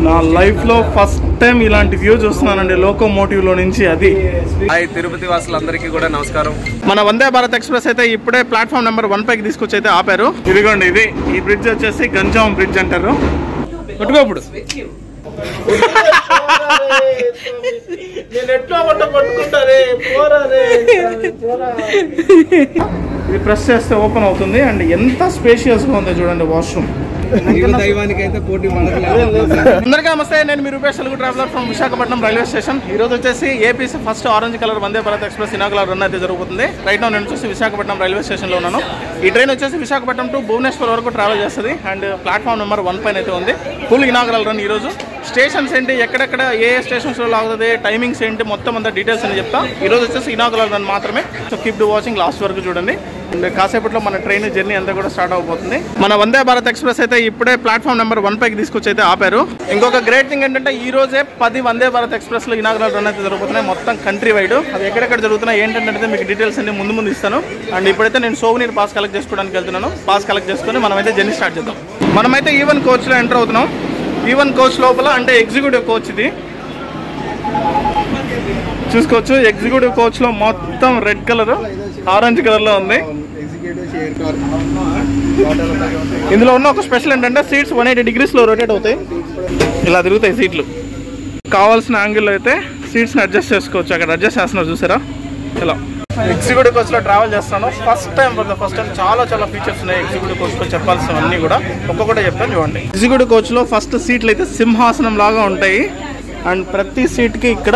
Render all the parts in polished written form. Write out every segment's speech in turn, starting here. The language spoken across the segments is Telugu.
నా లైఫ్ లో ఫస్ట్ టైం ఇలాంటి వ్యూ చూస్తున్నానండి లోకోమోటివ్ లో నుంచి. అది తిరుపతి వాసులందరికీ కూడా నమస్కారం. మన వందే భారత్ ఎక్స్ప్రెస్ అయితే ఇప్పుడే ప్లాట్ఫామ్ నెంబర్ 1 పైకి తీసుకొచ్చి అయితే ఆపారు. ఇదిగోండి, ఇది ఈ బ్రిడ్జ్ వచ్చేసి గంజాం బ్రిడ్జ్ అంటారు. కొట్టుకోప్పుడు ఇది ప్రెస్ చేస్తే ఓపెన్ అవుతుంది. అండ్ ఎంత స్పేషియస్ గా ఉంది చూడండి వాష్రూమ్. అందరికీ నమస్తే, నేను మీ Rupesh Telugu traveller from Visakhapatnam railway station. ఈ రోజు వచ్చేసి APC first orange colour Vande Bharat express inaugural run అయితే జరుగుతుంది. రైట్ నౌ నేను వచ్చేసి విశాఖపట్నం రైల్వే స్టేషన్ లో ఉన్నాను. ఈ ట్రైన్ వచ్చేసి విశాఖపట్నం టు భువనేశ్వర్ వరకు ట్రావెల్ చేస్తుంది. అండ్ ప్లాట్ఫామ్ నెంబర్ 1 పైన అయితే ఉంది. Full inaugural run. ఈ రోజు స్టేషన్స్ ఏంటి, ఎక్కడెక్కడ ఏ స్టేషన్స్ లో ఆగుతుంది, టైమింగ్స్ ఏంటి, మొత్తం అంతా డీటెయిల్స్ అని చెప్తా. ఈ రోజు వచ్చేసి ఇనాగులర్ రన్ మాత్రమే. So keep do watching last వరకు చూడండి. అండ్ కాసేపట్లో మన ట్రైన్ జర్నీ అంతా కూడా స్టార్ట్ అవబోతుంది. మన వందే భారత్ ఎక్స్ప్రెస్ అయితే ఇప్పుడే ప్లాట్ఫామ్ నెంబర్ 1 పైకి తీసుకొచ్చి అయితే ఆపారు. ఇంకొక గ్రేట్ థింగ్ ఏంటంటే ఈ రోజే 10 వందే భారత్ ఎక్స్ప్రెస్ లో ఇనాగురల్ రన్ అయితే జరుగుతున్నాయి మొత్తం కంట్రీ వైడ్. అది ఎక్కడెక్కడ జరుగుతున్నాయి ఏంటంటే మీకు డీటెయిల్స్ అన్ని ముందు ఇస్తాను. అండ్ ఇప్పుడైతే నేను సోవెనీర్ పాస్ కలెక్ట్ చేసుకోవడానికి వెళ్తున్నాను. పాస్ కలెక్ట్ చేసుకుని మనమైతే జర్నీ స్టార్ట్ చేద్దాం. మనమైతే E1 కోచ్ లో ఎంటర్ అవుతున్నాం. E1 కోచ్ లోపల అంటే ఎగ్జిక్యూటివ్ కోచ్ ఇది చూసుకోవచ్చు. ఎగ్జిక్యూటివ్ కోచ్ లో మొత్తం రెడ్ కలర్, ఆరెంజ్ కలర్ లో ఉంది. ఇందులో ఉన్న ఒక స్పెషల్ ఏంటంటే సీట్స్ 180 degrees లో రొటేట్ అవుతాయి. ఇలా తిరుగుతాయి సీట్లు. కావాల్సిన యాంగిల్లో అయితే సీట్స్ ని అడ్జస్ట్ చేసుకోవచ్చు. అక్కడ అడ్జస్ట్ చేస్తున్నారు చూసారా. ఇలా ఎగ్జిక్యూటివ్ కోచ్ లో ట్రావెల్ చేస్తున్నాను. ఫస్ట్ టైం చాలా ఫీచర్స్ ఉన్నాయి ఎగ్జిక్యూటివ్ కోచ్ లో. చెప్పాల్సినవన్నీ కూడా ఒక్కొక్కటే చెప్తాను చూడండి. ఎగ్జిక్యూటివ్ కోచ్ లో ఫస్ట్ సీట్లు అయితే సింహాసనం లాగా ఉంటాయి. అండ్ ప్రతి సీట్ కి ఇక్కడ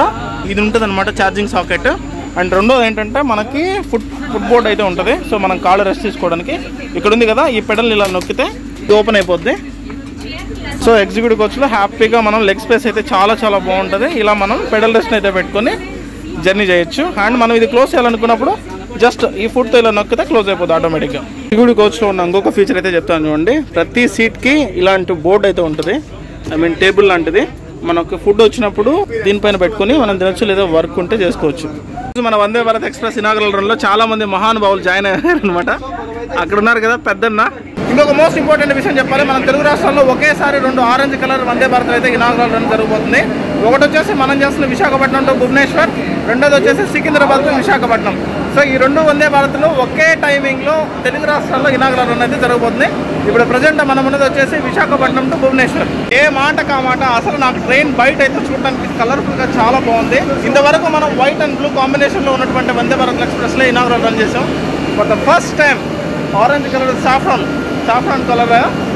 ఇది ఉంటుంది అనమాట, ఛార్జింగ్ సాకెట్. అండ్ రెండోది ఏంటంటే మనకి ఫుట్ బోర్డ్ అయితే ఉంటుంది. సో మనం కాళ్ళు రెస్ట్ తీసుకోవడానికి ఇక్కడ ఉంది కదా, ఈ పెడల్ ఇలా నొక్కితే ఇది ఓపెన్ అయిపోద్ది. సో ఎగ్జిక్యూటివ్ కోచ్లో హ్యాపీగా మనం లెగ్ స్పేస్ అయితే చాలా బాగుంటుంది. ఇలా మనం పెడల్ రెస్ట్ అయితే పెట్టుకొని జర్నీ చేయొచ్చు. అండ్ మనం ఇది క్లోజ్ చేయాలనుకున్నప్పుడు జస్ట్ ఈ ఫుట్తో ఇలా నొక్కితే క్లోజ్ అయిపోతుంది ఆటోమేటిక్గా. ఎగ్జిక్యూటివ్ కోచ్లో ఉన్న ఇంకొక ఫీచర్ అయితే చెప్తాను చూడండి. ప్రతి సీట్కి ఇలాంటి బోర్డు అయితే ఉంటుంది, టేబుల్ లాంటిది. మనకు ఫుడ్ వచ్చినప్పుడు దీనిపైన పెట్టుకుని మనం తినొచ్చు, లేదా వర్క్ ఉంటే చేసుకోవచ్చు. మన Vande Bharat express inaugural run లో చాలా మంది మహానుభావులు జాయిన్ అయ్యారు అనమాట. అక్కడ ఉన్నారు కదా పెద్దన్న. ఇంకొక మోస్ట్ ఇంపార్టెంట్ విషయం చెప్పాలి, మన తెలుగు రాష్ట్రాల్లో ఒకేసారి 2 ఆరెంజ్ కలర్ వందే భారత్ అయితే ఇనాగురల్ రన్ జరగబోతుంది. ఒకటి వచ్చేసి మనం చేస్తున్న విశాఖపట్నం టు భువనేశ్వర్, రెండోది వచ్చేసి సికింద్రాబాద్ టు విశాఖపట్నం. సో ఈ 2 వందే భారత్లు ఒకే టైమింగ్ లో తెలుగు రాష్ట్రాల్లో ఇనాగురల్ రన్ అయితే జరగబోతుంది. ఇప్పుడు ప్రజెంట్ మనం ఉన్నది వచ్చేసి విశాఖపట్నం టు భువనేశ్వర్. ఏ మాట కామాట అసలు నాకు ట్రైన్ బయట అయితే చూడడానికి కలర్ఫుల్ గా చాలా బాగుంది. ఇంతవరకు మనం వైట్ అండ్ బ్లూ కాంబినేషన్ లో ఉన్నటువంటి వందే భారత్ ఎక్స్ప్రెస్ లో ఇనాగురల్ రన్ చేసాం. For the first time orange colour saffron colour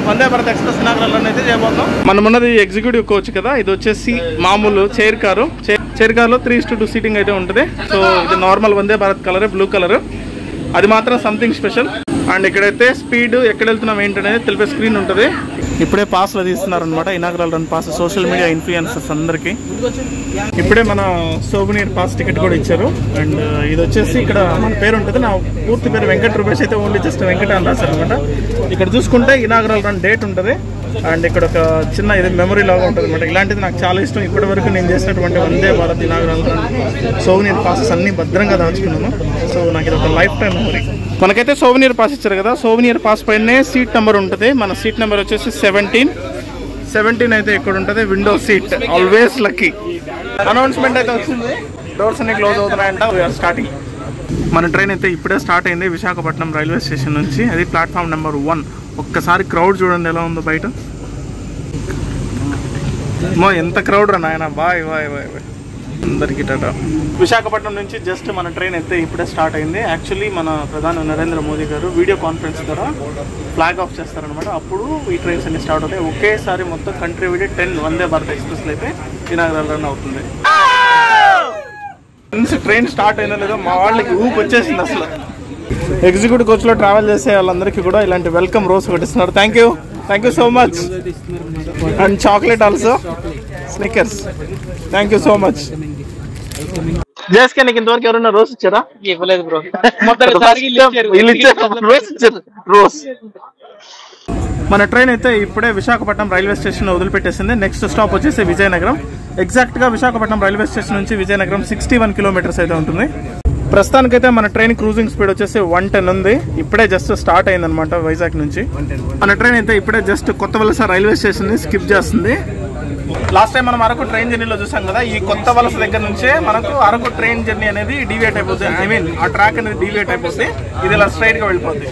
Vande Bharat express inaugural run అయితే చేయబోతున్నాం. మనం ఉన్నది ఎగ్జిక్యూటివ్ కోచ్ కదా, ఇది వచ్చేసి మామూలు చైర్ కారు లో 3:2 సీటింగ్ అయితే ఉంటుంది. సో ఇది normal Vande Bharat colour, blue colour. అది మాత్రం సంథింగ్ స్పెషల్. అండ్ ఇక్కడైతే స్పీడ్ ఎక్కడ వెళ్తున్నాం ఏంటనేది తెలిపే స్క్రీన్ ఉంటుంది. ఇప్పుడే పాస్లో తీస్తున్నారనమాట inaugural run pass social media influencers అందరికీ. ఇప్పుడే మన సోవెనీర్ పాస్ టికెట్ కూడా ఇచ్చారు. అండ్ ఇది వచ్చేసి ఇక్కడ మన పేరు ఉంటుంది. నా పూర్తి పేరు వెంకట్ రూపేష్, అయితే ఓన్లీ జస్ట్ వెంకట అని రాశారు అనమాట. ఇక్కడ చూసుకుంటే ఇనాగురల్ రన్ డేట్ ఉంటుంది. అండ్ ఇక్కడ ఒక చిన్న ఇది మెమరీ లాగా ఉంటుంది అనమాట. ఇలాంటిది నాకు చాలా ఇష్టం. ఇప్పటి వరకు నేను చేసినటువంటి Vande Bharat inaugural run souvenir passes అన్ని భద్రంగా దాచుకున్నాను. సో నాకు ఇది ఒక లైఫ్ టైం మెమరీ. మనకైతే సోవెనీర్ పాస్ ఇచ్చారు కదా, సోవెనీర్ పాస్ పైనే సీట్ నెంబర్ ఉంటుంది. మన సీట్ నెంబర్ వచ్చేసి 17 అయితే ఇక్కడ ఉంటుంది. Window seat, always lucky. Announcement అయితే వచ్చింది, డోర్స్ అన్ని క్లోజ్ అవుతున్నాయంట. We're starting. మన ట్రైన్ అయితే ఇప్పుడే స్టార్ట్ అయింది విశాఖపట్నం రైల్వే స్టేషన్ నుంచి. అది ప్లాట్ఫామ్ నెంబర్ 1. ఒక్కసారి క్రౌడ్ చూడండి ఎలా ఉందో బయట. ఎంత క్రౌడ్ రా నాయన. బాయ్ అందరికీ టాటా. విశాఖపట్నం నుంచి జస్ట్ మన ట్రైన్ అయితే ఇప్పుడే స్టార్ట్ అయింది. యాక్చువల్లీ మన ప్రధాని నరేంద్ర మోదీ గారు వీడియో కాన్ఫరెన్స్ ద్వారా ఫ్లాగ్ ఆఫ్ చేస్తారనమాట. అప్పుడు ఈ ట్రైన్స్ అన్ని స్టార్ట్ అవుతాయి. ఒకేసారి మొత్తం కంట్రీ వైడ్ 10 వందే భారత్ ఎక్స్ప్రెస్లు అయితే ఇనాగురల్ రన్ అవుతుంది. ట్రైన్ స్టార్ట్ అయినా లేదా మా వాళ్ళకి ఊపు వచ్చేసింది అసలు. ఎగ్జిక్యూటివ్ కోచ్లో ట్రావెల్ చేసే వాళ్ళందరికీ కూడా ఇలాంటి వెల్కమ్ రోజ్ ఒకటి ఇస్తున్నారు. Thank you so much. And chocolate also, Snickers. Thank you so much. JSK నీకు ఇంతవరకు ఎవరైనా రోజ్ ఇచ్చారా? ఇవ్వలేదు బ్రో. రోజ్. మన ట్రైన్ అయితే ఇప్పుడే విశాఖపట్నం రైల్వే స్టేషన్ వదిలిపెట్టేసింది. నెక్స్ట్ స్టాప్ వచ్చేసి విజయనగరం. ఎగ్జాక్ట్ గా విశాఖపట్నం రైల్వే స్టేషన్ నుంచి విజయనగరం 61 కిలోమీటర్స్ అయితే ఉంటుంది. ప్రస్తుతానికైతే మన ట్రైన్ క్రూజింగ్ స్పీడ్ వచ్చేసి 110 ఉంది. ఇప్పుడే జస్ట్ స్టార్ట్ అయిందనమాట వైజాగ్ నుంచి. మన ట్రైన్ అయితే ఇప్పుడే జస్ట్ కొత్త వలస రైల్వే స్టేషన్ ని స్కిప్ చేస్తుంది. లాస్ట్ టైం మనం అరకు ట్రైన్ జర్నీలో చూసాం కదా, ఈ కొత్త వలస దగ్గర నుంచే మనకు అరకు ట్రైన్ జర్నీ అనేది డీవియేట్ అయిపోతుంది. ఐ మీన్ ఆ ట్రాక్ అనేది డీవియేట్ అయిపోతుంది. ఇది ఇలా స్ట్రైట్ గా వెళ్ళిపోతుంది.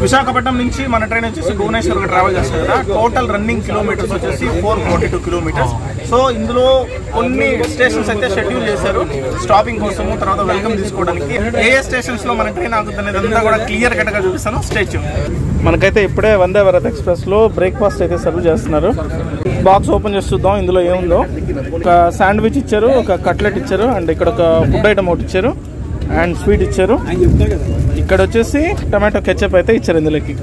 విశాఖపట్నం నుంచి మన ట్రైన్ వచ్చేసి భువనేశ్వర్ ట్రావెల్ చేస్తుంది కదా. టోటల్ రన్నింగ్ కిలోమీటర్స్ వచ్చేసి 442 కిలోమీటర్స్. సో ఇందులో కొన్ని స్టేషన్స్ అయితే షెడ్యూల్ చేశారు స్టాపింగ్ కోసము, తర్వాత వెల్కమ్ తీసుకోవడానికి. ఏ స్టేషన్స్ లో మన ట్రైన్ ఆగుతుంది అనేది అంతా కూడా క్లియర్ కట్ గా చూపిస్తాను. స్టేజ్ మనకైతే ఇప్పుడే వందే భారత్ ఎక్స్ప్రెస్ లో బ్రేక్ఫాస్ట్ అయితే సర్వ్ చేస్తున్నారు. బాక్స్ ఓపెన్ చేసి చూద్దాం ఇందులో ఏముందో. ఒక శాండ్విచ్ ఇచ్చారు, ఒక కట్లెట్ ఇచ్చారు, అండ్ ఇక్కడ ఒక ఫుడ్ ఐటమ్ ఒకటి ఇచ్చారు, అండ్ స్వీట్ ఇచ్చారు. ఇక్కడ వచ్చేసి టమాటో కెచప్ అయితే ఇచ్చారు ఇందులోకి.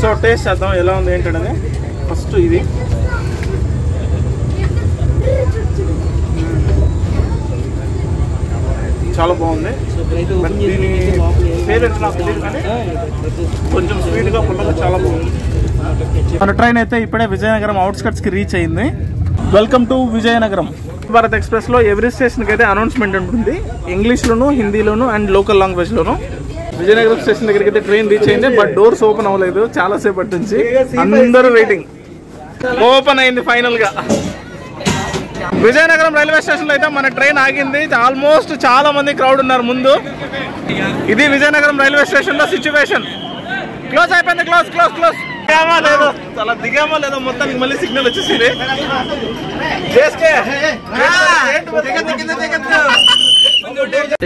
సో టేస్ట్ చేద్దాం ఎలా ఉంది ఏంటనేది. ఫస్ట్ ఇది చాలా బాగుంది. దీని పేరు ఎంత నాకు తెలియదు కానీ కొంచెం స్వీట్గా పుల్లగా చాలా బాగుంది. మన ట్రైన్ అయితే ఇప్పుడే విజయనగరం అవుట్స్కట్స్కి రీచ్ అయింది. Welcome to Vizianagaram. Bharat express లో ఎవ్రీ స్టేషన్కి అయితే అనౌన్స్మెంట్ ఉంటుంది, ఇంగ్లీష్లోను, హిందీలోను అండ్ లోకల్ లాంగ్వేజ్లోను. విజయనగరం స్టేషన్ దగ్గరికి అయితే ట్రైన్ రీచ్ అయింది, బట్ డోర్స్ ఓపెన్ అవ్వలేదు. చాలా సేపటి నుంచి అందరూ వెయిటింగ్. ఓపెన్ అయింది ఫైనల్ గా. విజయనగరం రైల్వే స్టేషన్ లో అయితే మన ట్రైన్ ఆగింది. ఆల్మోస్ట్ చాలా మంది క్రౌడ్ ఉన్నారు ముందు. ఇది విజయనగరం రైల్వే స్టేషన్ లో సిచ్యువేషన్. క్లోజ్ అయిపోయింది. Close close close. దిగామా లేదో, అలా దిగామా లేదో మొత్తానికి మళ్ళీ సిగ్నల్ వచ్చేసింది.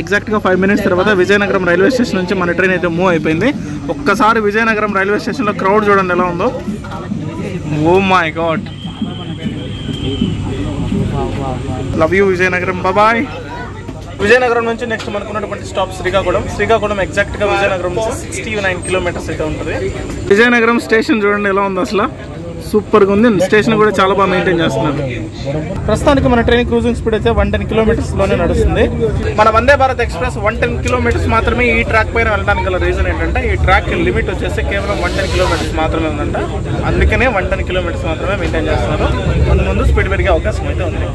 ఎగ్జాక్ట్ గా 5 minutes తర్వాత విజయనగరం రైల్వే స్టేషన్ నుంచి మన ట్రైన్ అయితే మూవ్ అయిపోయింది. ఒక్కసారి విజయనగరం రైల్వే స్టేషన్ లో క్రౌడ్ చూడండి ఎలా ఉందో. Oh my god. Love you Vizianagaram. Bye. Vizianagaram నుంచి నెక్స్ట్ మనకు ఉన్నటువంటి స్టాప్ శ్రీకాకుళం. శ్రీకాకుళం ఎగ్జాక్ట్ గా విజయనగరం నుంచి 69 kilometers అయితే ఉంటుంది. విజయనగరం స్టేషన్ చూడండి ఎలా ఉంది, అసలు సూపర్ గా ఉంది. స్టేషన్ కూడా చాలా బాగా మెయింటైన్ చేస్తున్నారు. ప్రస్తుతానికి మన ట్రైన్ క్రూజింగ్ స్పీడ్ అయితే 110 kilometers లోనే నడుస్తుంది. మన వందే భారత్ ఎక్స్ప్రెస్ 110 kilometers మాత్రమే ఈ ట్రాక్ పైన వెళ్ళడానికి గల రీజన్ ఏంటంటే, ఈ ట్రాక్ లిమిట్ వచ్చేసి కేవలం 110 kilometers మాత్రమే ఉందంట. అందుకనే 110 kilometers మాత్రమే మెయింటైన్ చేస్తున్నారు. ముందు స్పీడ్ పెరిగే అవకాశం అయితే ఉంది.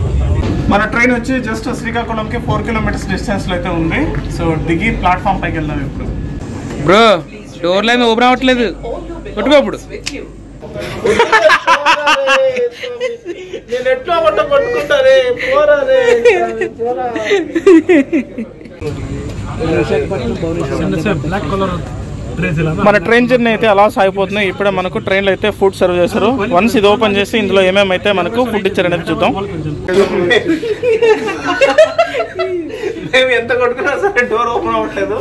మన ట్రైన్ వచ్చి జస్ట్ శ్రీకాకుళంకి 4 kilometers డిస్టెన్స్ లో అయితే ఉంది. సో దిగి ప్లాట్ఫామ్ పైకి వెళ్దాం ఇప్పుడు. బ్రో డోర్ లైన్ ఓపెన్ అవ్వట్లేదు, కొట్టుకో ఇప్పుడు. నేను ఎట్లా పట్టుకుంటారే మన ట్రైన్ జర్నీ అయితే అలా సాగిపోతుంది. ఇప్పుడే మనకు ట్రైన్లో అయితే ఫుడ్ సర్వ్ చేశారు. వన్స్ ఇది ఓపెన్ చేసి ఇందులో ఏమేమైతే మనకు ఫుడ్ ఇచ్చారనేది చూద్దాం. మేము ఎంత కొట్టుకున్నా సరే డోర్ ఓపెన్ అవ్వట్లేదు.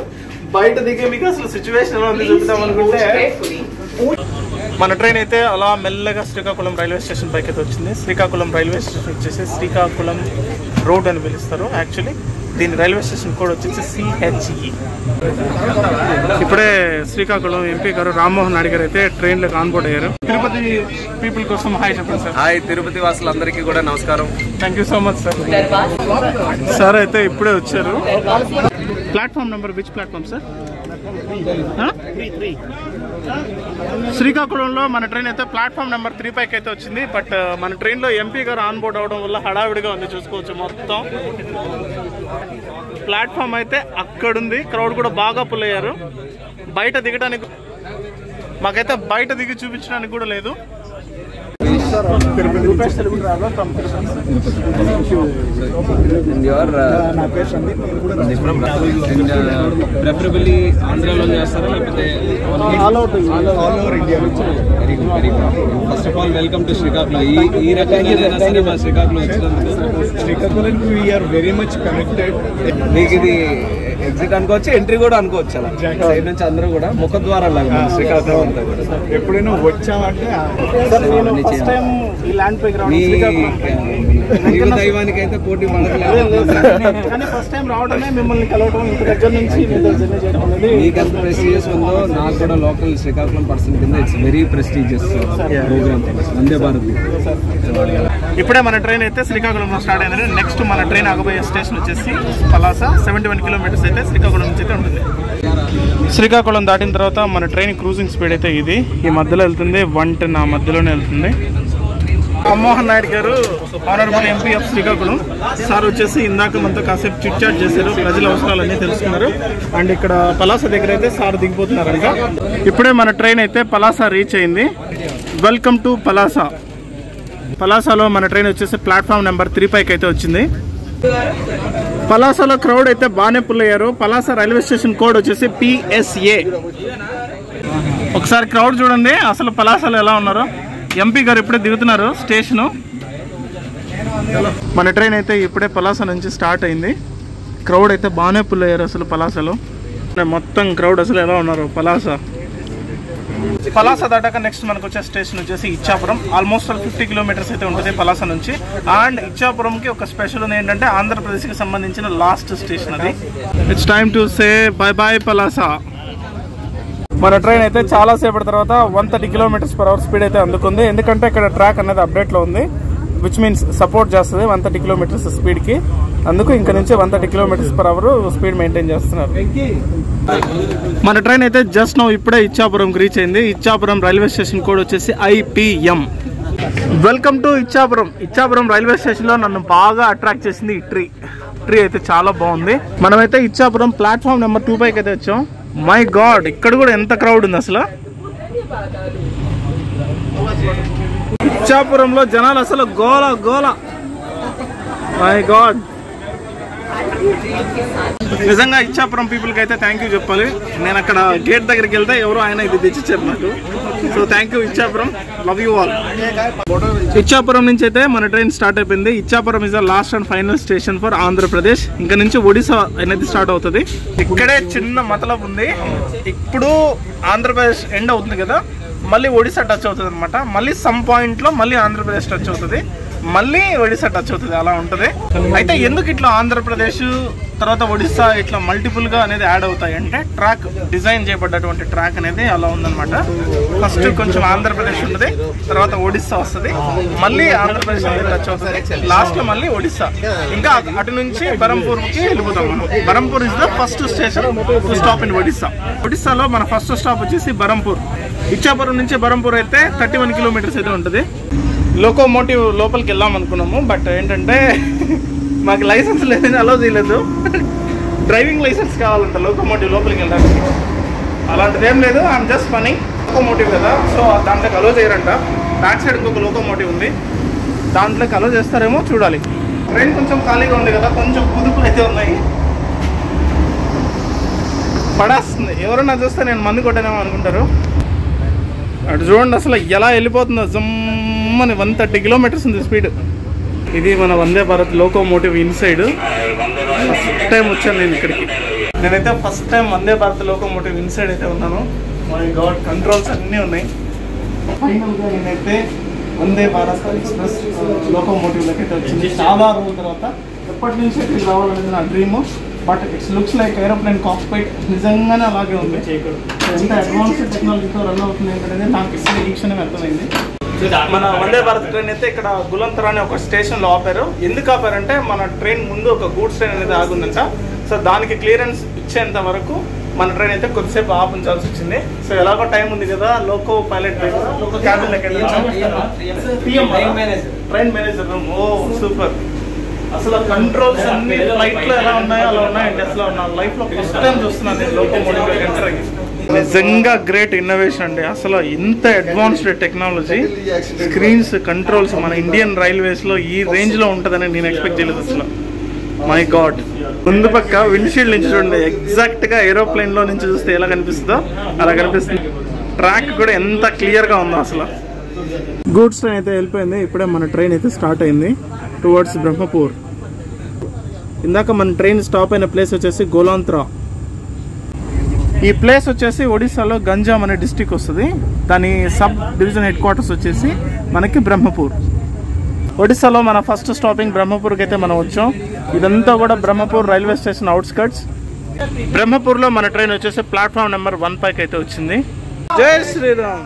బయట దిగే మీకు అసలు సిచ్యువేషన్ ఎలా ఉంది చూద్దాం అనుకుంటే, మన ట్రైన్ అయితే అలా మెల్లగా శ్రీకాకుళం రైల్వే స్టేషన్ పైకి అయితే వచ్చింది. శ్రీకాకుళం రైల్వే స్టేషన్ వచ్చేసి శ్రీకాకుళం రోడ్ అని పిలుస్తారు. యాక్చువల్లీ దీని రైల్వే స్టేషన్ కోడ్ వచ్చేసి CHE. ఇప్పుడే శ్రీకాకుళం ఎంపీ గారు రామ్మోహన్ నాయుడు గారు అయితే ట్రైన్లోకి ఆన్బోర్డ్ అయ్యారు. తిరుపతి పీపుల్ కోసం హాయ్ చెప్పండి సార్. హాయ్ తిరుపతి వాసులందరికీ కూడా నమస్కారం. Thank you so much sir. Sir అయితే ఇప్పుడే వచ్చారు. Platform number which platform sir? శ్రీకాకుళంలో మన ట్రైన్ అయితే ప్లాట్ఫామ్ నెంబర్ 3 పైకి అయితే వచ్చింది. బట్ మన ట్రైన్లో ఎంపీ గారు ఆన్ బోర్డ్ అవడం వల్ల హడావిడిగా ఉంది. చూసుకోవచ్చు మొత్తం ప్లాట్ఫామ్ అయితే అక్కడుంది. క్రౌడ్ కూడా బాగా పుల్ అయ్యారు. బయట దిగడానికి మాకైతే బయట దిగి చూపించడానికి కూడా లేదు. ప్రిఫరబుల్లీ ఆంధ్రాలో చేస్తారా లేకపోతే all over India? Very good very good. First of all welcome to Srikakulam. ఈ రకంగా మా శ్రీకాకుళం వచ్చినందుకు Srikakulam we are very much connected. మీకు ఇది ఎగ్జిట్ అనుకోవచ్చు, ఎంట్రీ కూడా అనుకోవచ్చు. అలా సైడ్ నుంచి అందరూ కూడా ముఖద్వారం లాగా శ్రీకాకుళం అంతా కూడా. ఎప్పుడైనా వచ్చామంటే దైవానికి అయితే పోటీ ఫస్ట్ టైం రావడమే మిమ్మల్ని కలవడం, ఇంత దగ్గర నుంచి మీకు ఎంత ప్రెస్టీజియస్ ఉందో నాకు కూడా లోకల్ శ్రీకాకుళం పర్సన్ కింద it's very prestigious programme Vande Bharat. ఇప్పుడే మన ట్రైన్ అయితే శ్రీకాకుళంలో స్టార్ట్ అయింది. నెక్స్ట్ మన ట్రైన్ ఆగబోయే స్టేషన్ వచ్చేసి పలాస. 71 kilometers అయితే శ్రీకాకుళం నుంచి అయితే ఉంటుంది. శ్రీకాకుళం దాటిన తర్వాత మన ట్రైన్ క్రూజింగ్ స్పీడ్ అయితే ఇది ఈ మధ్యలో వెళ్తుంది. 110 ఆ మధ్యలోనే వెళ్తుంది. రామ్మోహన్ నాయుడు గారు honourable MP of Srikakulam sir వచ్చేసి ఇందాక మనతో కాసేపు చిట్ చాట్ చేశారు, ప్రజల అవసరాలన్నీ తెలుసుకున్నారు. అండ్ ఇక్కడ పలాస దగ్గర అయితే సార్ దిగిపోతున్నారంట. ఇప్పుడే మన ట్రైన్ అయితే పలాస రీచ్ అయింది. Welcome to Palasa. పలాసలో మన ట్రైన్ వచ్చేసి ప్లాట్ఫామ్ నెంబర్ 3 పైకి అయితే వచ్చింది. పలాసలో క్రౌడ్ అయితే బాగానే పుల్ అయ్యారు. పలాస రైల్వే స్టేషన్ కోడ్ వచ్చేసి PSA. ఒకసారి క్రౌడ్ చూడండి అసలు పలాసలో ఎలా ఉన్నారో. ఎంపీ గారు ఇప్పుడే దిగుతున్నారు స్టేషను. మన ట్రైన్ అయితే ఇప్పుడే పలాస నుంచి స్టార్ట్ అయింది. క్రౌడ్ అయితే బాగానే పుల్ అయ్యారు అసలు పలాసలో. మొత్తం క్రౌడ్ అసలు ఎలా ఉన్నారు పలాస దాటాక నెక్స్ట్ మనకు వచ్చే స్టేషన్ వచ్చేసి ఇచ్చాపురం. ఆల్మోస్ట్ 50 కిలోమీటర్స్ అయితే ఉంటుంది పలాస నుంచి. అండ్ ఇచ్చాపురంకి ఒక స్పెషల్ ఉంది ఏంటంటే ఆంధ్రప్రదేశ్కి సంబంధించిన లాస్ట్ స్టేషన్ అది. It's time to say by by Palasa. మన ట్రైన్ అయితే చాలా సేపటి తర్వాత 130 km/h స్పీడ్ అయితే అందుకుంది. ఎందుకంటే ఇక్కడ ట్రాక్ అనేది అప్డేట్లో ఉంది, విచ్ మీన్స్ సపోర్ట్ చేస్తుంది 130 km స్పీడ్కి. అందుకు ఇంకా నుంచి 130 km/h స్పీడ్ మెయింటైన్ చేస్తున్నారు. మన ట్రైన్ అయితే జస్ట్ నో ఇప్పుడే ఇచ్చాపురంకి రీచ్ అయింది. ఇచ్చాపురం రైల్వే స్టేషన్ కోడ్ వచ్చేసి IPM. Welcome to Ichchapuram. Ichchapuram railway స్టేషన్లో నన్ను బాగా అట్రాక్ట్ చేసింది ఈ ట్రీ అయితే చాలా బాగుంది. మనమైతే ఇచ్చాపురం ప్లాట్ఫామ్ నెంబర్ 2 పైకి అయితే వచ్చాం. మై గాడ్, ఇక్కడ కూడా ఎంత క్రౌడ్ ఉంది అసలు. ఇచ్చాపురంలో జనాలు అసలు గోల. మై గాడ్, నిజంగా ఇచ్చాపురం పీపుల్కి అయితే థ్యాంక్ యూ చెప్పాలి. నేను అక్కడ గేట్ దగ్గరికి వెళ్తే ఎవరో ఆయన ఇది తెచ్చిచ్చారు నాకు. So thank you Ichchapuram, love you all. Ichchapuram నుంచి అయితే మన ట్రైన్ స్టార్ట్ అయిపోయింది. Ichchapuram is the last and final station for Andhra Pradesh. ఇంకా నుంచి ఒడిశా అనేది స్టార్ట్ అవుతుంది. ఇక్కడే చిన్న మతలబ్ ఉంది. ఇప్పుడు ఆంధ్రప్రదేశ్ ఎండ్ అవుతుంది కదా, మళ్ళీ ఒడిశా టచ్ అవుతుంది అనమాట. మళ్ళీ సమ్ పాయింట్లో మళ్ళీ ఆంధ్రప్రదేశ్ టచ్ అవుతుంది, మళ్ళీ ఒడిశా టచ్ అవుతుంది, అలా ఉంటుంది. అయితే ఎందుకు ఇట్లా ఆంధ్రప్రదేశ్ తర్వాత ఒడిశా ఇట్లా మల్టిపుల్గా అనేది యాడ్ అవుతాయి అంటే ట్రాక్ డిజైన్ చేయబడ్డటువంటి ట్రాక్ అనేది అలా ఉందన్నమాట. ఫస్ట్ కొంచెం ఆంధ్రప్రదేశ్ ఉంటుంది, తర్వాత ఒడిశా వస్తుంది, మళ్ళీ ఆంధ్రప్రదేశ్ అనేది టచ్ అవుతుంది, లాస్ట్లో మళ్ళీ ఒడిశా. ఇంకా అటు నుంచి బరంపూర్కి వెళ్ళిపోతాం మనం. Berhampur is the first station to stop in Odisha. ఒడిశాలో మన ఫస్ట్ స్టాప్ వచ్చేసి బరంపూర్. ఇచ్చాపురం నుంచి బరంపూర్ అయితే 31 kilometers అయితే ఉంటుంది. లోకోమోటివ్ లోపలికి వెళ్దాం అనుకున్నాము, బట్ ఏంటంటే మాకు లైసెన్స్ లేదని అలో చేయలేదు. డ్రైవింగ్ లైసెన్స్ కావాలంట లోకోమోటివ్ లోపలికి వెళ్ళడానికి. అలాంటిది ఏం లేదు, ఐఎమ్ జస్ట్ ఫన్నింగ్. లోకోమోటివ్ కదా, సో దాంట్లోకి అలో చేయరంట. బ్యాక్ సైడ్ ఇంకొక లోకోమోటివ్ ఉంది, దాంట్లోకి అలో చేస్తారేమో చూడాలి. ట్రైన్ కొంచెం ఖాళీగా ఉంది కదా, కొంచెం కుదుపులు అయితే ఉన్నాయి. పడేస్తుంది, ఎవరన్నా చూస్తే నేను మందు కొట్టానేమో అనుకుంటారు. అటు చూడండి అసలు ఎలా వెళ్ళిపోతుందో, జమ్మని 130 kilometers ఉంది స్పీడ్. ఇది మన Vande Bharat locomotive inside. First time వచ్చాను నేను ఇక్కడికి. నేనైతే first time Vande Bharat locomotive inside అయితే ఉన్నాను. మై గాడ్, కంట్రోల్స్ అన్నీ ఉన్నాయి. ఫైనల్గా నేనైతే వందే భారత్ ఎక్స్ప్రెస్ లోకోమోటివ్లోకి అయితే వచ్చింది చాలా రోజుల తర్వాత. ఎప్పటి నుంచి ఇక్కడికి రావాలనేది నా dream, but it's looks like aeroplane cockpit. నిజంగానే అలాగే ఉంది. ఎంత అడ్వాన్స్డ్ టెక్నాలజీతో రన్ అవుతుంది అనేది నాకు ఇప్పుడు ఈ క్షణం అర్థమైంది. మన వందే భారత్ ట్రైన్ అయితే ఇక్కడ గులంతర్ అనే ఒక స్టేషన్లో ఆపారు. ఎందుకు ఆపారంటే మన ట్రైన్ ముందు ఒక గూడ్స్ ట్రైన్ అనేది ఆగుందంట. సో దానికి క్లియరెన్స్ ఇచ్చేంత వరకు మన ట్రైన్ అయితే కొద్దిసేపు ఆపించాల్సి వచ్చింది. సో ఎలాగో టైం ఉంది కదా, లోకో పైలట్ లోకో క్యాబిన్ లెక్క ట్రైన్ మేనేజర్ రూమ్. ఓ సూపర్. అసలు కంట్రోల్స్ అన్ని ఫ్లైట్లో ఎలా ఉన్నాయో అలా ఉన్నాయండి. అసలు నా లైఫ్లో ఫస్ట్ టైం చూస్తున్నాను నేను లోకోమోటివ్ ఎంటర్ అయ్యి. నిజంగా గ్రేట్ ఇన్నోవేషన్ అండి. అసలు ఇంత అడ్వాన్స్డ్ టెక్నాలజీ, స్క్రీన్స్, కంట్రోల్స్ మన ఇండియన్ రైల్వేస్లో ఈ రేంజ్లో ఉంటుందని నేను ఎక్స్పెక్ట్ చేయలేదు అసలు. మై గాడ్, ముందు పక్క విండ్షీల్డ్ నుంచి చూడండి, ఎగ్జాక్ట్గా ఏరోప్లేన్లో నుంచి చూస్తే ఎలా కనిపిస్తుందో అలా కనిపిస్తుంది. ట్రాక్ కూడా ఎంత క్లియర్గా ఉందో అసలు. గూడ్స్ ట్రైన్ అయితే వెళ్ళిపోయింది. ఇప్పుడే మన ట్రైన్ అయితే స్టార్ట్ అయింది టువర్డ్స్ బ్రహ్మపూర్. ఇందాక మన ట్రైన్ స్టాప్ అయిన ప్లేస్ వచ్చేసి గోలాంత్రా. ఈ ప్లేస్ వచ్చేసి ఒడిశాలో గంజాం అనే డిస్టిక్ వస్తుంది. దాని సబ్ డివిజన్ హెడ్ క్వార్టర్స్ వచ్చేసి మనకి బ్రహ్మపూర్. ఒడిశాలో మన ఫస్ట్ స్టాపింగ్ బ్రహ్మపూర్కి అయితే మనం వచ్చాం. ఇదంతా కూడా బ్రహ్మపూర్ రైల్వే స్టేషన్ అవుట్స్కట్స్. బ్రహ్మపూర్లో మన ట్రైన్ వచ్చేసి ప్లాట్ఫామ్ నెంబర్ 1 పైకి అయితే వచ్చింది. జై శ్రీరామ్,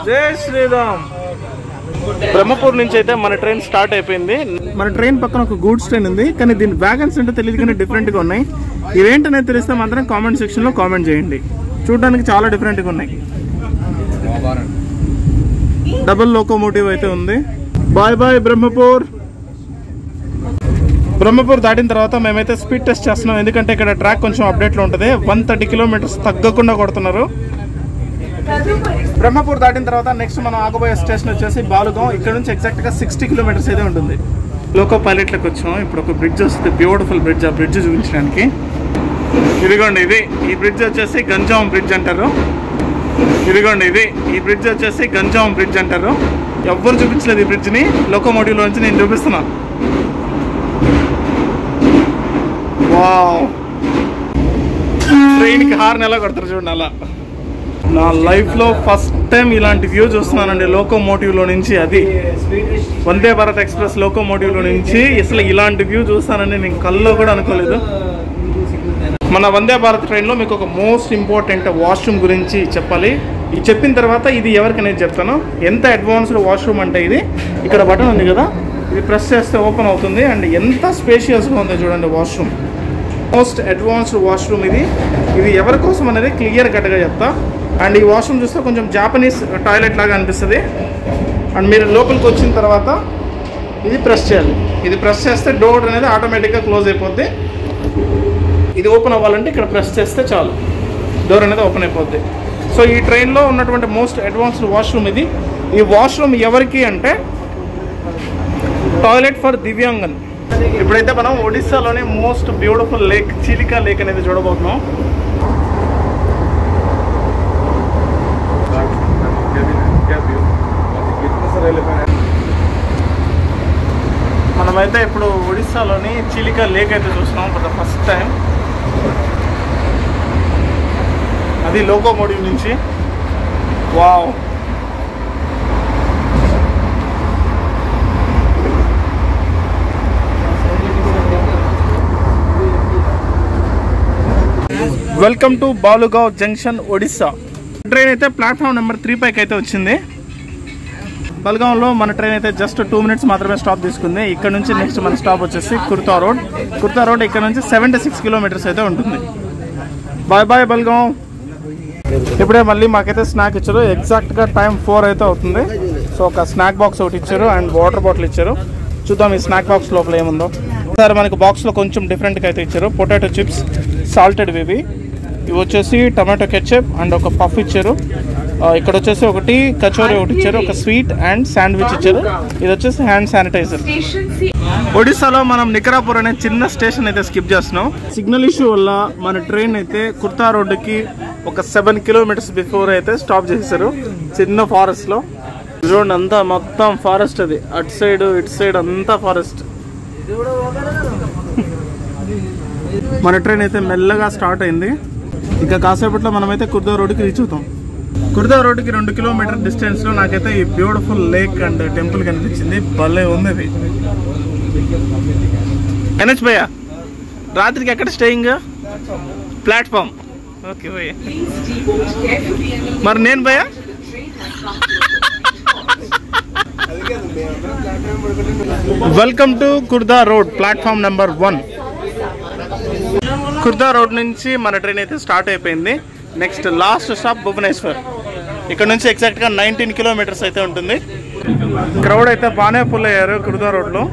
జై శ్రీరామ్. బ్రహ్మపూర్ నుంచి అయితే మన ట్రైన్ స్టార్ట్ అయిపోయింది. మన ట్రైన్ పక్కన ఒక గూడ్స్ ట్రైన్ ఉంది, కానీ దీని వ్యాగన్స్ అంటే తెలియదు, కానీ డిఫరెంట్గా ఉన్నాయి. ఇవేంటనేది తెలిస్తే మాత్రం కామెంట్ సెక్షన్లో కామెంట్ చేయండి. చూడడానికి చాలా డిఫరెంట్గా ఉన్నాయి. డబుల్ లోకోమోటివ్ అయితే ఉంది. Bye bye Brahmapur. బ్రహ్మపూర్ దాటిన తర్వాత మేమైతే స్పీడ్ టెస్ట్ చేస్తున్నాం, ఎందుకంటే ఇక్కడ ట్రాక్ కొంచెం అప్డేట్లో ఉంటుంది. 130 kilometers తగ్గకుండా కొడుతున్నారు. బ్రహ్మపూర్ దాటిన తర్వాత నెక్స్ట్ మనం ఆగబోయే స్టేషన్ వచ్చేసి బాలుగాం. ఇక్కడ నుంచి ఎగ్జాక్ట్గా 60 కిలోమీటర్స్ అయితే ఉంటుంది. లోకో పైలట్లకు వచ్చాం. ఇప్పుడు ఒక బ్రిడ్జ్ వస్తుంది, బ్యూటిఫుల్ బ్రిడ్జ్. ఆ బ్రిడ్జ్ చూపించడానికి ఇదిగోండి. ఈ బ్రిడ్జ్ వచ్చేసి గంజాం బ్రిడ్జ్ అంటారు. ఇదిగోండి ఈ బ్రిడ్జ్ వచ్చేసి గంజాం బ్రిడ్జ్ అంటారు. ఎవ్వరు చూపించలేదు ఈ బ్రిడ్జ్ని. లోకోమోటివ్లో నుంచి నేను చూపిస్తున్నా. వావ్, ట్రైన్కి హార్న్ ఎలా కొడతారు చూడండి అలా. నా లైఫ్లో ఫస్ట్ టైం ఇలాంటి వ్యూ చూస్తున్నానండి లోకోమోటివ్లో నుంచి. అది వందే భారత్ ఎక్స్ప్రెస్ లోకోమోటివ్లో నుంచి అసలు ఇలాంటి వ్యూ చూస్తానని నేను కల్లో కూడా అనుకోలేదు. మన వందే భారత్ ట్రైన్లో మీకు ఒక మోస్ట్ ఇంపార్టెంట్ వాష్రూమ్ గురించి చెప్పాలి. ఇది చెప్పిన తర్వాత ఇది ఎవరికి నేను చెప్తాను. ఎంత అడ్వాన్స్డ్ వాష్రూమ్ అంటే ఇది ఇక్కడ బటన్ ఉంది కదా, ఇది ప్రెస్ చేస్తే ఓపెన్ అవుతుంది. అండ్ ఎంత స్పేషియస్గా ఉందో చూడండి వాష్రూమ్. మోస్ట్ అడ్వాన్స్డ్ వాష్రూమ్ ఇది ఎవరి కోసం అనేది క్లియర్ కట్గా చెప్తా. అండ్ ఈ వాష్రూమ్ చూస్తే కొంచెం జాపనీస్ టాయిలెట్ లాగా అనిపిస్తుంది. అండ్ మీరు లోపలికి వచ్చిన తర్వాత ఇది ప్రెస్ చేయాలి. ఇది ప్రెస్ చేస్తే డోర్ అనేది ఆటోమేటిక్గా క్లోజ్ అయిపోద్ది. ఇది ఓపెన్ అవ్వాలంటే ఇక్కడ ప్రెస్ చేస్తే చాలు, డోర్ అనేది ఓపెన్ అయిపోద్ది. సో ఈ ట్రైన్లో ఉన్నటువంటి మోస్ట్ అడ్వాన్స్డ్ వాష్రూమ్ ఇది. ఈ వాష్రూమ్ ఎవరికి అంటే టాయిలెట్ ఫర్ దివ్యాంగన్. ఇప్పుడైతే మనం ఒడిస్సాలోని most beautiful lake Chilika lake అనేది చూడబోతున్నాం. మనమైతే ఇప్పుడు ఒడిస్సాలోని చిలికా లేక్ అయితే చూస్తున్నాం ఫర్ ద ఫస్ట్ టైం. అది లోకోమోటివ్ నుంచి. Wow, welcome to Balugaon junction Odisha. Train అయితే ప్లాట్ఫామ్ నెంబర్ 3 పైకి అయితే వచ్చింది. బల్గాంలో మన ట్రైన్ అయితే జస్ట్ 2 మినిట్స్ మాత్రమే స్టాప్ తీసుకుంది. ఇక్కడ నుంచి నెక్స్ట్ మన స్టాప్ వచ్చేసి కుర్తా రోడ్. ఇక్కడ నుంచి 76 కిలోమీటర్స్ అయితే ఉంటుంది. Bye bye Balugaon. ఇప్పుడే మళ్ళీ మాకైతే స్నాక్ ఇచ్చారు. ఎగ్జాక్ట్గా టైం 4 అయితే అవుతుంది. సో ఒక స్నాక్ బాక్స్ ఒకటి ఇచ్చారు అండ్ వాటర్ బాటిల్ ఇచ్చారు. చూద్దాం ఈ స్నాక్ బాక్స్ లోపల ఏముందో. సరే, మనకి బాక్స్లో కొంచెం డిఫరెంట్గా అయితే ఇచ్చారు. పొటాటో చిప్స్ సాల్టెడ్ ఇవి వచ్చేసి టమాటో కెచప్ అండ్ ఒక పఫ్ ఇచ్చారు. ఇక్కడ వచ్చేసి ఒకటి కచోరీ ఒకటి ఇచ్చారు. ఒక స్వీట్ అండ్ శాండ్విచ్ ఇచ్చారు. ఇది వచ్చేసి హ్యాండ్ శానిటైజర్. ఒడిస్సాలో మనం నికరాపూర్ అనే చిన్న స్టేషన్ అయితే స్కిప్ చేస్తున్నాం. సిగ్నల్ ఇష్యూ వల్ల మన ట్రైన్ అయితే కుర్తా రోడ్డుకి ఒక 7 కిలోమీటర్స్ బిఫోర్ అయితే స్టాప్ చేశారు. చిన్న ఫారెస్ట్లో చూడండి, అంతా మొత్తం ఫారెస్ట్. అది అటు సైడ్ ఇటు సైడ్ అంతా ఫారెస్ట్. మన ట్రైన్ అయితే మెల్లగా స్టార్ట్ అయింది. ఇంకా కాసేపట్లో మనమైతే కుర్దా రోడ్డుకి రీచ్ అవుతాం. కుర్దా రోడ్డుకి 2 కిలోమీటర్ డిస్టెన్స్లో నాకైతే ఈ బ్యూటిఫుల్ లేక్ అండ్ టెంపుల్ కనిపించింది. భలే ఉంది అది. ఎనచ్ భయ్యా, రాత్రికి ఎక్కడ స్టేయింగ్? ప్లాట్ఫామ్. ఓకే భయ్యా. మరి నేను భయ్యా welcome to Khurda Road, platform number 1. Khurda Road నుంచి మన ట్రైన్ అయితే స్టార్ట్ అయిపోయింది. Next last stop Bhubaneswar. ఇక్కడ నుంచి ఎగ్జాక్ట్గా 19 కిలోమీటర్స్ అయితే ఉంటుంది. క్రౌడ్ అయితే బాగానే ఫుల్ అయ్యారు కుర్దా రోడ్లో.